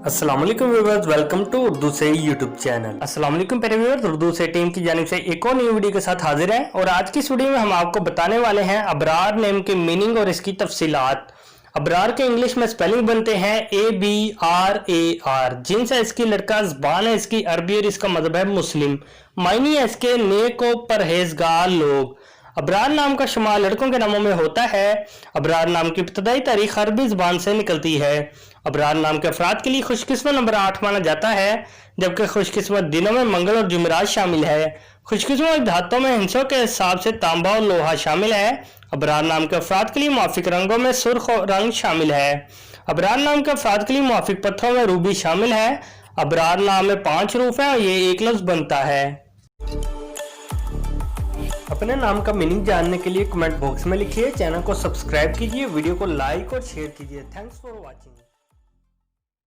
अस्सलाम वालेकुम viewers, welcome to Urdu से यूट्यूब चैनल। अस्सलाम वालेकुम प्यारे व्यूअर्स, उर्दू से टीम की जानिब से एक और न्यू वीडियो के साथ हाजिर हैं और आज की इस वीडियो में हम आपको बताने वाले हैं अबरार नेम के मीनिंग और इसकी तफसीलात। अबरार के इंग्लिश में स्पेलिंग बनते हैं ABRAR। जिन्स है इसकी लड़का, ज़बान है इसकी अरबी और इसका मतलब है मुस्लिम। मायने है इसके नेक व परहेजगार लोग। अबरार नाम का शुमार लड़कों के नामों में होता है। अबरार नाम की इब्तदाई तारीख अरबी ज़बान से निकलती है। अबरार नाम के अफराद के लिए खुशकिस्मत नंबर 8 माना जाता है, जबकि खुशकिस्मत दिनों में मंगल और जुमेरात शामिल है। खुशकिस्मत धातों में हिंसों के हिसाब से तांबा और लोहा शामिल है। अबरार नाम के अफराद के लिए मुआफिक रंगों में सुर्ख रंग शामिल है। अबरार नाम के अफराद के लिए मुआफिक पत्थरों में रूबी शामिल है। अबरार नाम में 5 हरूफ हैं और ये एक लफ्ज बनता है। अपने नाम का मीनिंग जानने के लिए कमेंट बॉक्स में लिखिए, चैनल को सब्सक्राइब कीजिए, वीडियो को लाइक और शेयर कीजिए। Thanks for watching.